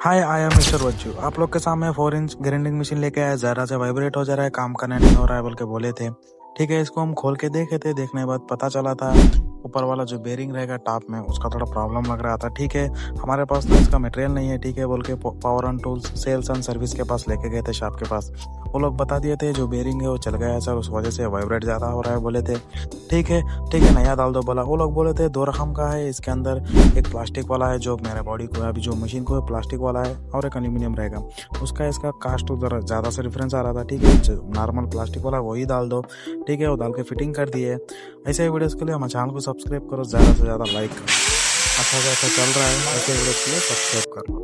Hi, I am mister वज्जू। आप लोग के सामने 4 इंच ग्राइंडिंग मशीन लेके आया। जरा से वाइब्रेट हो जा रहा है, काम करने नहीं हो रहा है बोल के बोले थे। ठीक है, इसको हम खोल के देखे थे। देखने के बाद पता चला था ऊपर वाला जो बेरिंग रहेगा टॉप में, उसका थोड़ा प्रॉब्लम लग रहा था। ठीक है, हमारे पास तो इसका मटेरियल नहीं है। ठीक है बोल के power and tools sales and service के पास लेके गए थे, शॉप के पास। वो लोग बता दिए थे जो बेरिंग है वो चल गया है सर, उस वजह से वाइब्रेट ज़्यादा हो रहा है बोले थे। ठीक है, नया डाल दो बोला। वो लोग बोले थे 2 रकम का है, इसके अंदर एक प्लास्टिक वाला है जो मेरे बॉडी को, अभी जो मशीन को प्लास्टिक वाला है, और एक एल्यूमिनियम रहेगा। उसका इसका कास्ट उधर ज़्यादा से डिफरेंस आ रहा था। ठीक है, नॉर्मल प्लास्टिक वाला वही डाल दो। ठीक है, वो डाल के फिटिंग कर दिए। ऐसे ही वीडियोज़ के लिए हमारे चैनल को सब्सक्राइब करो, ज़्यादा से ज़्यादा लाइक करो। अच्छा चल रहा है, ऐसे वीडियोज़ के लिए सब्सक्राइब करो।